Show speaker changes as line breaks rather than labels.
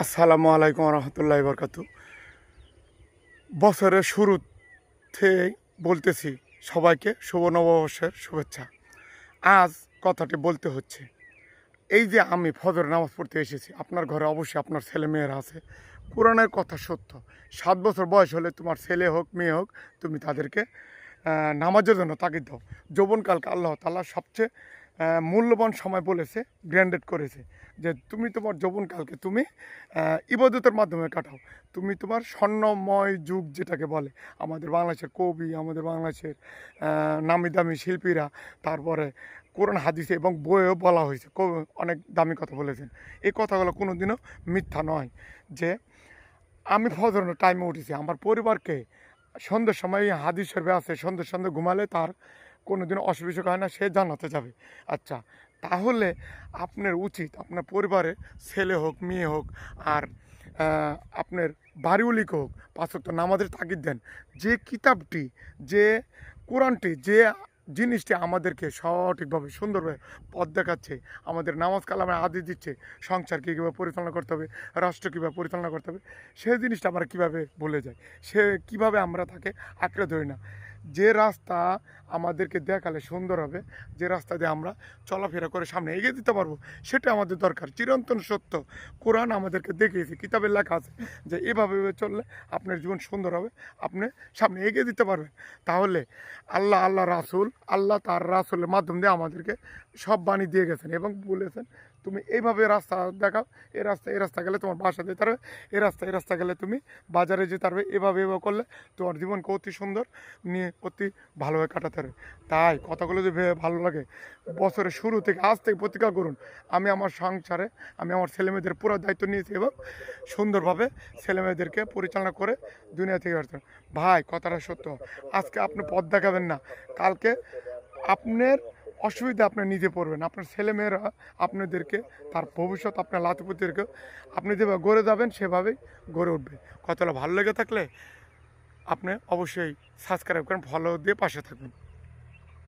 আসসালামু আলাইকুম রহমতুল্লাহ বরকাতু। বছরের শুরুতেই বলতেছি সবাইকে শুভ নববর্ষের শুভেচ্ছা। আজ কথাটি বলতে হচ্ছে, এই যে আমি ফজর নামাজ পড়তে এসেছি, আপনার ঘরে অবশ্যই আপনার ছেলে মেয়েরা আছে। কোরআনের কথা সত্য, 7 বছর বয়স হলে তোমার ছেলে হোক মেয়ে হোক, তুমি তাদেরকে নামাজের জন্য তাগিদ দাও। যৌবনকালকে আল্লাহ তাআলা সবচেয়ে মূল্যবান সময় বলেছে, গ্র্যান্ডেড করেছে যে তুমি তোমার যৌবনকালকে তুমি ইবাদতের মাধ্যমে কাটাও। তুমি তোমার স্বর্ণময় যুগ যেটাকে বলে, আমাদের বাংলাদেশের কবি, আমাদের বাংলাদেশের নামি দামি শিল্পীরা, তারপরে কোরআন হাদিসে এবং বইয়েও বলা হয়েছে, অনেক দামি কথা বলেছেন। এই কথাগুলো কোনো দিনও মিথ্যা নয়। যে আমি ফজরের টাইমে উঠেছি, আমার পরিবারকে সন্ধ্যের সময় হাদিস শরীফে আছে সন্ধ্যে ঘুমালে তার কোনো দিন অসুবিধা হয় না, সে জান্নাতে যাবে। আচ্ছা, তাহলে আপনার উচিত আপনার পরিবারের ছেলে হোক মেয়ে হোক আর আপনার বাড়িওয়ালিকে হোক 5 ওয়াক্ত নামাজের তাগিদ দেন। যে কিতাবটি, যে কোরআনটি, যে জিনিসটি আমাদেরকে সঠিকভাবে সুন্দরভাবে পথ দেখাচ্ছে, আমাদের নামাজ কালামে আদেশ দিচ্ছে, সংসার কীভাবে পরিচালনা করতে হবে, রাষ্ট্র কীভাবে পরিচালনা করতে হবে, সেই জিনিসটা আমরা কীভাবে ভুলে যাই, সে কীভাবে আমরা তাকে আঁকড়ে ধরি না। যে রাস্তা আমাদেরকে দেখালে সুন্দর হবে, যে রাস্তা দিয়ে আমরা চলাফেরা করে সামনে এগিয়ে দিতে পারবো, সেটা আমাদের দরকার। চিরন্তন সত্য কোরআন আমাদেরকে দেখিয়েছে, কিতাবে লেখা আছে যে এভাবে চললে আপনার জীবন সুন্দর হবে, আপনি সামনে এগিয়ে দিতে পারবেন। তাহলে আল্লাহ রাসূল, আল্লাহ তার রাসূলের মাধ্যম দিয়ে আমাদেরকে সব বাণী দিয়ে গেছেন এবং বলেছেন তুমি এইভাবে রাস্তা দেখাও, এই রাস্তা গেলে তোমার বাসা যেতে পারবে, এই রাস্তা গেলে তুমি বাজারে যেতে পারবে, এভাবে করলে তোমার জীবনকে অতি সুন্দর নিয়ে অতি ভালোভাবে কাটাতে পারবে। তাই কথাগুলো যদি ভালো লাগে, বছরের শুরু থেকে আজ থেকে প্রতিজ্ঞা করুন, আমি আমার সংসারে আমি আমার ছেলেমেয়েদের পুরো দায়িত্ব নিয়েছি এবং সুন্দরভাবে ছেলেমেয়েদেরকে পরিচালনা করে দুনিয়া থেকে আসতে। ভাই কথাটা সত্য, আজকে আপনি পথ দেখাবেন না, কালকে আপনার অসুবিধা আপনি নিজে পড়বেন, আপনার ছেলেমেয়েরা আপনাদেরকে, তার ভবিষ্যৎ আপনার লাতিপুতিদেরকে আপনি যেভাবে গড়ে যাবেন সেভাবেই গড়ে উঠবে। কথাটা ভালো লেগে থাকলে আপনি অবশ্যই সাবস্ক্রাইব করেন, ফলো দিয়ে পাশে থাকবেন।